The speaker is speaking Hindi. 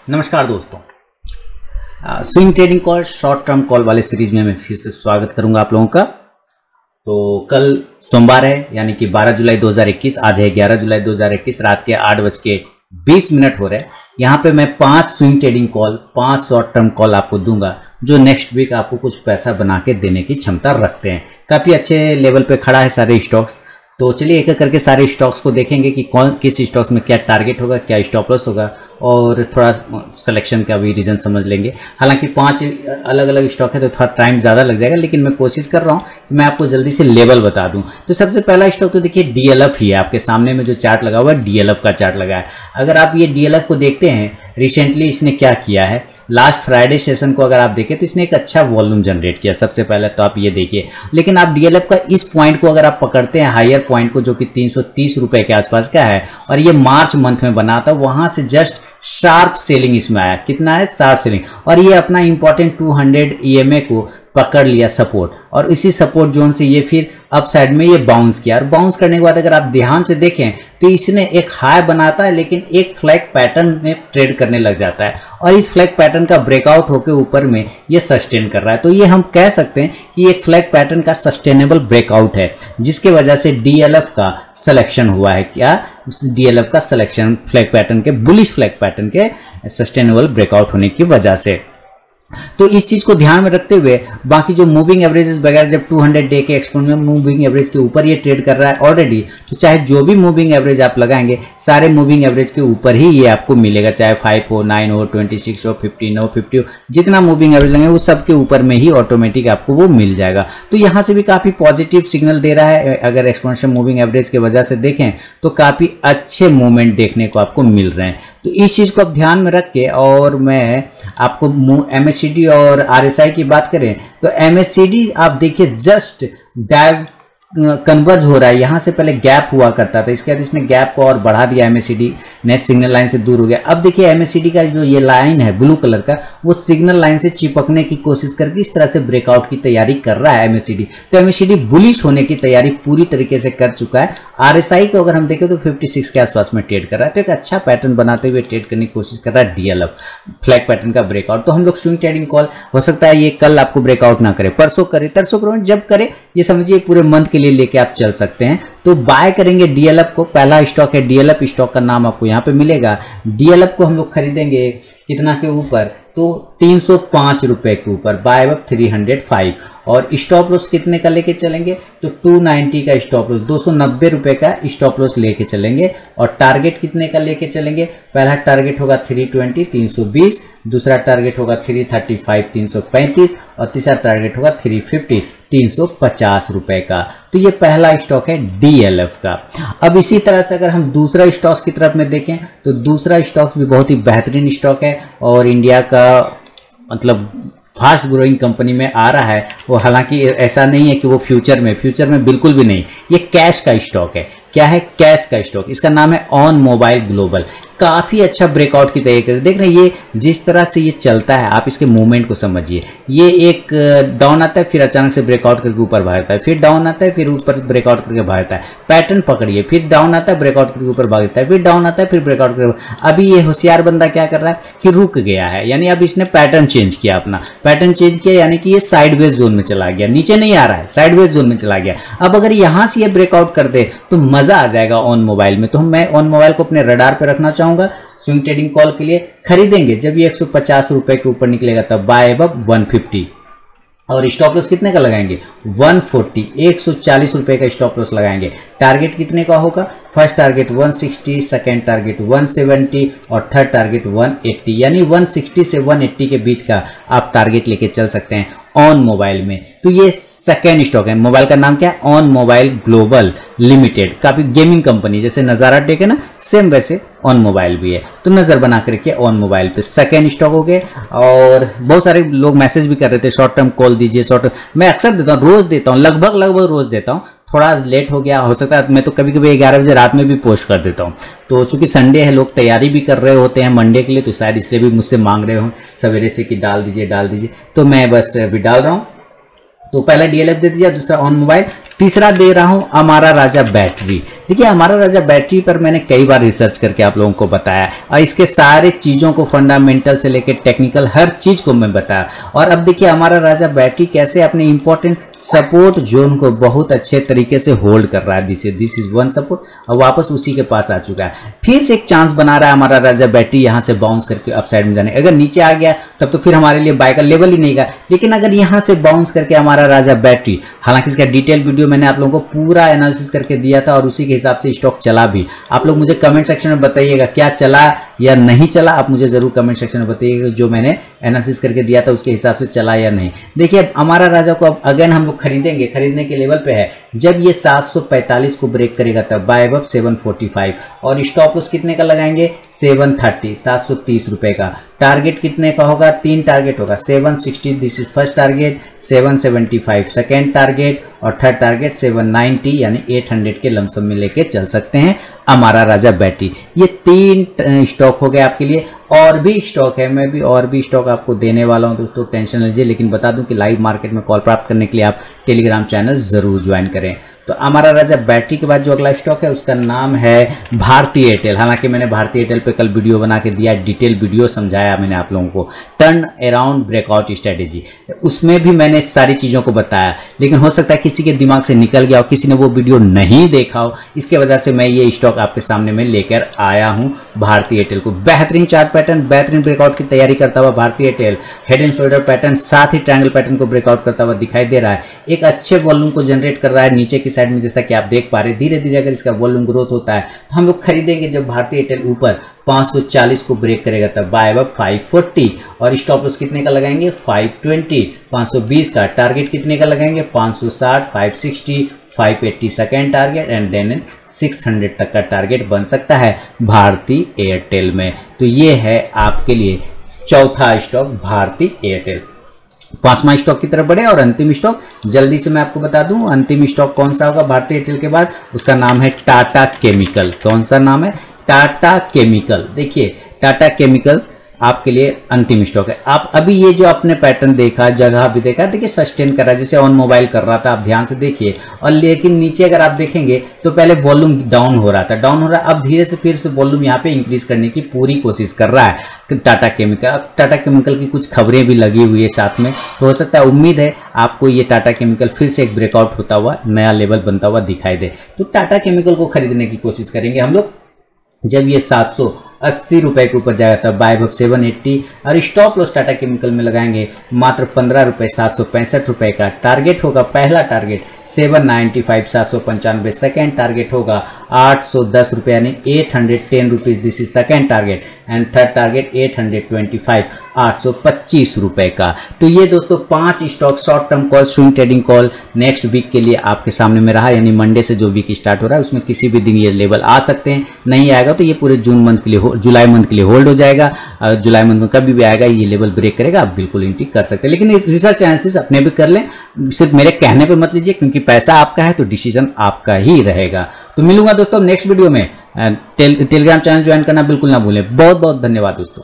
नमस्कार दोस्तों, swing trading call short term call वाले सीरीज में मैं फिर से स्वागत करूंगा आप लोगों का। तो कल सोमवार है, यानी कि 12 जुलाई 2021। आज है 11 जुलाई 2021, रात के 8:20 हो रहे हैं। यहाँ पे मैं 5 swing trading call, 5 short term call आपको दूंगा जो नेक्स्ट वीक आपको कुछ पैसा बना के देने की क्षमता रखते हैं। काफ़ी अच्छे लेवल पे खड़ा है सारे स्टॉक्स। तो चलिए एक एक करके सारे स्टॉक्स को देखेंगे कि कौन किस स्टॉक्स में क्या टारगेट होगा, क्या स्टॉप लॉस होगा, और थोड़ा सिलेक्शन का भी रीज़न समझ लेंगे। हालांकि 5 अलग अलग स्टॉक है तो थोड़ा टाइम ज़्यादा लग जाएगा, लेकिन मैं कोशिश कर रहा हूँ कि मैं आपको जल्दी से लेवल बता दूँ। तो सबसे पहला स्टॉक तो देखिए DLF ही है। आपके सामने में जो चार्ट लगा हुआ है DLF का चार्ट लगा है। अगर आप ये DLF को देखते हैं, रिसेंटली इसने क्या किया है, लास्ट फ्राइडे सेशन को अगर आप देखें तो इसने एक अच्छा वॉल्यूम जनरेट किया। सबसे पहले तो आप ये देखिए, लेकिन आप DLF का इस पॉइंट को अगर आप पकड़ते हैं, हायर पॉइंट को, जो कि 330 रुपए के आसपास का है, और ये मार्च मंथ में बना था, वहां से जस्ट शार्प सेलिंग इसमें आया। कितना है? Sharp selling. और ये अपना इंपॉर्टेंट 200 EMA को पकड़ लिया सपोर्ट, और इसी सपोर्ट जोन से ये फिर अप साइड में ये बाउंस किया। और बाउंस करने के बाद अगर आप ध्यान से देखें तो इसने एक हाई बनाता है, लेकिन एक फ्लैग पैटर्न में ट्रेड करने लग जाता है, और इस फ्लैग पैटर्न का ब्रेकआउट होकर ऊपर में ये सस्टेन कर रहा है। तो ये हम कह सकते हैं कि एक फ्लैग पैटर्न का सस्टेनेबल ब्रेकआउट है, जिसके वजह से DLF का सिलेक्शन हुआ है। क्या? DLF का सिलेक्शन फ्लैग पैटर्न के, बुलिश फ्लैग पैटर्न के सस्टेनेबल ब्रेकआउट होने की वजह से। तो इस चीज को ध्यान में रखते हुए बाकी जो मूविंग एवरेजेस वगैरह, जब 200 डे के एक्सपोनेंशियल मूविंग एवरेज के ऊपर ये ट्रेड कर रहा है ऑलरेडी, तो चाहे जो भी मूविंग एवरेज आप लगाएंगे, सारे मूविंग एवरेज के ऊपर ही ये आपको मिलेगा। चाहे 5 हो, 9 हो, 26 हो, 15 हो, 50 हो, जितना मूविंग एवरेज लगेंगे वो सब के ऊपर में ही ऑटोमेटिक आपको वो मिल जाएगा। तो यहाँ से भी काफी पॉजिटिव सिग्नल दे रहा है। अगर एक्सपोनेंशियल मूविंग एवरेज की वजह से देखें तो काफी अच्छे मूवमेंट देखने को आपको मिल रहे हैं। तो इस चीज को आप ध्यान में रख के, और मैं आपको MACD और RSI की बात करें तो MACD आप देखिए जस्ट डाइव कन्वर्ज हो रहा है। यहाँ से पहले गैप हुआ करता था, इसके बाद इसने गैप को और बढ़ा दिया। MACD नेक्स्ट सिग्नल लाइन से दूर हो गया। अब देखिए MACD का जो ये लाइन है ब्लू कलर का, वो सिग्नल लाइन से चिपकने की कोशिश करके इस तरह से ब्रेकआउट की तैयारी कर रहा है MACD। तो MACD बुलिश होने की तैयारी पूरी तरीके से कर चुका है। RSI को अगर हम देखें तो 56 के आसपास में ट्रेड कर रहा है। तो एक अच्छा पैटर्न बनाते हुए ट्रेड करने की कोशिश कर रहा है DLF फ्लैग पैटर्न का ब्रेकआउट। तो हम लोग स्विंग ट्रेडिंग कॉल हो सकता है ये कल आपको ब्रेकआउट ना करे, परसों करे, तरसों करे, जब करे ये समझिए पूरे मंथ के लिए लेके आप चल सकते हैं। तो बाय करेंगे DLF को। पहला स्टॉक है DLF, स्टॉक का नाम आपको यहाँ पे मिलेगा। DLF को हम लोग खरीदेंगे कितना के ऊपर? तो 305 रुपए के ऊपर, बाय अब 305। और स्टॉप लॉस कितने का लेके चलेंगे? तो 290 का स्टॉप लॉस, 290 रुपए का स्टॉप लॉस लेके चलेंगे। और टारगेट कितने का लेके चलेंगे? पहला टारगेट होगा 320 320, दूसरा टारगेट होगा 335 335, और तीसरा टारगेट होगा 350 350 रुपए का। तो ये पहला स्टॉक है DLF का। अब इसी तरह से अगर हम दूसरा स्टॉक्स की तरफ में देखें तो दूसरा स्टॉक्स भी बहुत ही बेहतरीन स्टॉक है, और इंडिया का मतलब फास्ट ग्रोइंग कंपनी में आ रहा है वो। हालांकि ऐसा नहीं है कि वो फ्यूचर में बिल्कुल भी नहीं। ये कैश का स्टॉक है। क्या है? कैश का स्टॉक। इसका नाम है ऑन मोबाइल ग्लोबल। काफी अच्छा ब्रेकआउट की तैयारी कर, देख रहे हैं ये जिस तरह से ये चलता है, आप इसके मूवमेंट को समझिए। ये एक डाउन आता है, फिर अचानक से ब्रेकआउट करके ऊपर भागता है, फिर डाउन आता है, फिर ऊपर से ब्रेकआउट करके भागता है। पैटर्न पकड़िए, फिर डाउन आता है, ब्रेकआउट करके ऊपर भागता है, फिर डाउन आता है, फिर ब्रेकआउट करके। अभी ये होशियार बंदा क्या कर रहा है कि रुक गया है, यानी अब इसने पैटर्न चेंज किया, अपना पैटर्न चेंज किया, यानी कि ये साइडवेज जोन में चला गया, नीचे नहीं आ रहा है, साइडवेज जोन में चला गया। अब अगर यहां से ये ब्रेकआउट कर दे तो मजा आ जाएगा ऑन मोबाइल में। तो मैं ऑन मोबाइल को अपने रडार पे रखना चाहूंगा। स्विंग ट्रेडिंग कॉल के लिए खरीदेंगे जब ये 150 रुपए के ऊपर निकलेगा, तब बाय अब 150। और स्टॉप लॉस कितने का लगाएंगे? 140, 140 रुपए का स्टॉप लॉस लगाएंगे। टारगेट कितने का होगा? फर्स्ट टारगेट 160, सेकेंड टारगेट 170, और थर्ड टारगेट 180, यानी 160 से 180 के बीच का आप टारगेट लेके चल सकते हैं ऑन मोबाइल में। तो ये सेकेंड स्टॉक है। मोबाइल का नाम क्या है? On mobile global limited. काफी गेमिंग कंपनी, जैसे नजारा टेक है ना, सेम वैसे ऑन मोबाइल भी है। तो नजर बना कर रखिए ऑन मोबाइल पे। सेकेंड स्टॉक हो गए। और बहुत सारे लोग मैसेज भी कर रहे थे शॉर्ट टर्म कॉल दीजिए, शॉर्ट टर्म। मैं अक्सर देता हूँ, रोज देता हूँ, लगभग रोज देता हूँ। थोड़ा लेट हो गया, हो सकता है मैं तो कभी कभी 11 बजे रात में भी पोस्ट कर देता हूँ। तो चूंकि संडे है, लोग तैयारी भी कर रहे होते हैं मंडे के लिए, तो शायद इसलिए भी मुझसे मांग रहे हो सवेरे से कि डाल दीजिए। तो मैं बस अभी डाल रहा हूँ। तो पहला DLF दे दीजिए, दूसरा ऑन मोबाइल तीसरा दे रहा हूं अमारा राजा बैटरी। देखिए अमारा राजा बैटरी पर मैंने कई बार रिसर्च करके आप लोगों को बताया और इसके सारे चीज़ों को फंडामेंटल से लेकर टेक्निकल हर चीज़ को मैं बताया। और अब देखिए अमारा राजा बैटरी कैसे अपने इंपॉर्टेंट सपोर्ट जोन को बहुत अच्छे तरीके से होल्ड कर रहा है। दिस इज वन सपोर्ट और वापस उसी के पास आ चुका है। फिर से एक चांस बना रहा है हमारा राजा बैटरी यहाँ से बाउंस करके अप साइड में जाने। अगर नीचे आ गया तब तो फिर हमारे लिए बाय का लेवल ही नहीं गया, लेकिन अगर यहाँ से बाउंस करके हमारा राजा बैटरी, हालांकि इसका डिटेल वीडियो मैंने आप लोगों को पूरा एनालिसिस करके दिया था और उसी के हिसाब से स्टॉक चला भी। आप लोग मुझे कमेंट सेक्शन में बताइएगा क्या चला या नहीं चला, आप मुझे जरूर कमेंट सेक्शन में बताइएगा जो मैंने एनालिसिस करके दिया था उसके हिसाब से चला या नहीं। देखिए अब हमारा राजा को अब अगेन हम लोग खरीदेंगे, खरीदने के लेवल पे है जब ये 745 को ब्रेक करेगा तब बाय अब 745 और स्टॉप लॉस कितने का लगाएंगे 730, 730 रुपए का। टारगेट कितने का होगा, 3 टारगेट होगा, 760 this is first target, 775 second target और थर्ड टारगेट 790 यानी 800 के लमसम में लेके चल सकते हैं हमारा राजा बैटरी। ये 3 स्टॉक हो गए आपके लिए। और भी स्टॉक है, मैं भी और भी स्टॉक आपको देने वाला हूं दोस्तों, टेंशन लीजिए। लेकिन बता दूं कि लाइव मार्केट में कॉल प्राप्त करने के लिए आप टेलीग्राम चैनल जरूर ज्वाइन करें। तो हमारा राजा बैटरी के बाद जो अगला स्टॉक है उसका नाम है भारती एयरटेल। हालांकि मैंने भारती एयरटेल पे कल वीडियो बना के दिया, डिटेल वीडियो समझाया मैंने आप लोगों को, टर्न अराउंड ब्रेकआउट स्ट्रेटेजी, उसमें भी मैंने सारी चीज़ों को बताया। लेकिन हो सकता है किसी के दिमाग से निकल गया हो, किसी ने वो वीडियो नहीं देखा हो, इसके वजह से मैं ये स्टॉक आपके सामने में लेकर आया हूँ भारती एयरटेल को। बेहतरीन चार्ट पैटर्न, बेहतरीन ब्रेकआउट की तैयारी करता हुआ Bharti Airtel, head and shoulder pattern साथ ही ट्रायंगल पैटर्न को ब्रेकआउट करता हुआ दिखाई दे रहा है। एक अच्छे वॉल्यूम को जनरेट कर रहा है नीचे की साइड में, जैसा कि आप देख पा रहे हैं। धीरे धीरे अगर इसका वॉल्यूम ग्रोथ होता है तो हम लोग खरीदेंगे जब भारती एयरटेल ऊपर 540 को ब्रेक करेगा तब बाय अब 540 और स्टॉप लॉस कितने का लगाएंगे 520, 520 का टारगेट कितने का लगाएंगे 560, 560, 580 सेकेंड टारगेट एंड देन 600 तक का टारगेट बन सकता है भारती एयरटेल में। तो ये है आपके लिए चौथा स्टॉक भारती एयरटेल। पांचवा स्टॉक की तरफ बढ़े और अंतिम स्टॉक जल्दी से मैं आपको बता दूं, अंतिम स्टॉक कौन सा होगा भारती एयरटेल के बाद, उसका नाम है टाटा केमिकल। कौन सा नाम है, टाटा केमिकल। देखिए टाटा केमिकल्स आपके लिए अंतिम स्टॉक है। आप अभी ये जो आपने पैटर्न देखा, जगह भी देखा, देखिए सस्टेन कर रहा है, जैसे ऑन मोबाइल कर रहा था, आप ध्यान से देखिए। और लेकिन नीचे अगर आप देखेंगे तो पहले वॉल्यूम डाउन हो रहा था, डाउन हो रहा है, अब धीरे से फिर से वॉल्यूम यहाँ पे इंक्रीज करने की पूरी कोशिश कर रहा है टाटा केमिकल। टाटा केमिकल की कुछ खबरें भी लगी हुई है साथ में, तो हो सकता है, उम्मीद है आपको ये टाटा केमिकल फिर से एक ब्रेकआउट होता हुआ नया लेवल बनता हुआ दिखाई दे। तो टाटा केमिकल को खरीदने की कोशिश करेंगे हम लोग जब ये 780 रुपए के ऊपर जाएगा तब बाय अब 780 और स्टॉप लॉस टाटा केमिकल में लगाएंगे मात्र 15 रुपए, 765 रुपए का। टारगेट होगा, पहला टारगेट 795, 795, सेकेंड टारगेट होगा 810 रुपये यानी 810 rupees, this is second target and third target 825, 825 रुपए का। तो ये दोस्तों 5 stock short term call, swing trading call next week के लिए आपके सामने में रहा, यानी मंडे से जो वीक स्टार्ट हो रहा है उसमें किसी भी दिन ये लेवल आ सकते हैं। नहीं आएगा तो ये पूरे जून मंथ के लिए, जुलाई मंथ के लिए होल्ड हो जाएगा। जुलाई मंथ में कभी भी आएगा ये लेवल ब्रेक करेगा, आप बिल्कुल एंट्री कर सकते हैं। लेकिन रिसर्च एनालिसिस अपने भी कर लें, सिर्फ मेरे कहने पे मत लीजिए, क्योंकि पैसा आपका है तो डिसीजन आपका ही रहेगा। तो मिलूंगा दोस्तों नेक्स्ट वीडियो में। टेलीग्राम चैनल ज्वाइन करना बिल्कुल ना भूलें। बहुत बहुत धन्यवाद दोस्तों।